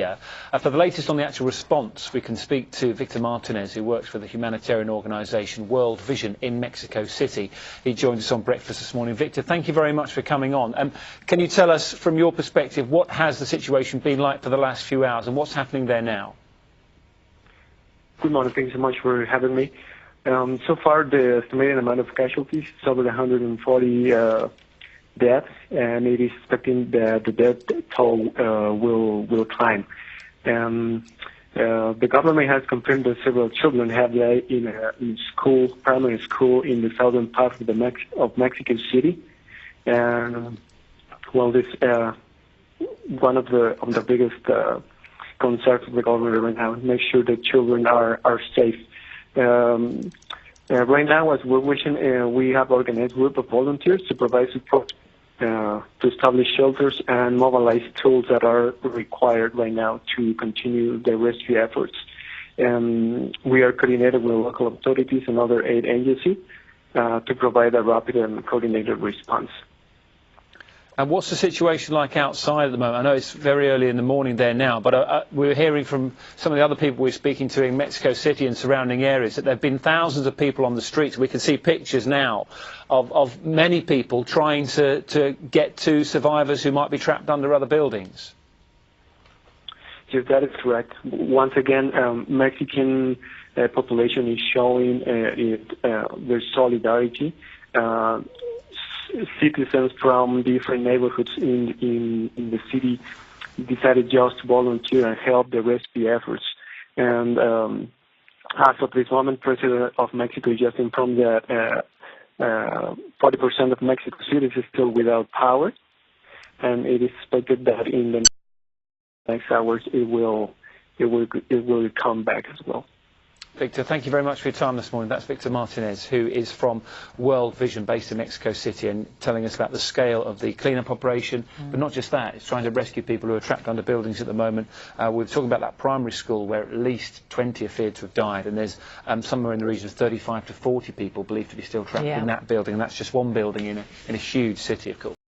here. For the latest on the actual response, we can speak to Victor Martinez, who works for the humanitarian organisation World Vision in Mexico City. He joined us on Breakfast this morning. Victor, thank you very much for coming on. Can you tell us, from your perspective, what has the situation been like for the last few hours and what's happening there now? Good morning. Thank you so much for having me. So far, the estimated amount of casualties is over 140 deaths, and it is expecting that the death toll will climb. The government has confirmed that several children have died in school, primary school, in the southern part of Mexico City. And well, this one of the biggest concerns of the government right now is make sure that children are safe. Right now, as we're wishing, we have organized a group of volunteers to provide support to establish shelters and mobilize tools that are required right now to continue the rescue efforts. We are coordinated with local authorities and other aid agencies to provide a rapid and coordinated response. And what's the situation like outside at the moment? I know it's very early in the morning there now, but we're hearing from some of the other people we're speaking to in Mexico City and surrounding areas that there have been thousands of people on the streets. We can see pictures now of many people trying to get to survivors who might be trapped under other buildings. Yes, that is correct. Once again, Mexican population is showing their solidarity. Citizens from different neighborhoods in the city decided just to volunteer and help the rescue efforts. And as of this moment, President of Mexico just informed that 40% of Mexico City is still without power, and it is expected that in the next hours it will come back as well. Victor, thank you very much for your time this morning. That's Victor Martinez, who is from World Vision, based in Mexico City, and telling us about the scale of the clean-up operation. But not just that, it's trying to rescue people who are trapped under buildings at the moment. We're talking about that primary school where at least 20 appeared to have died, and there's somewhere in the region of 35 to 40 people believed to be still trapped in that building, and that's just one building in a huge city, of course.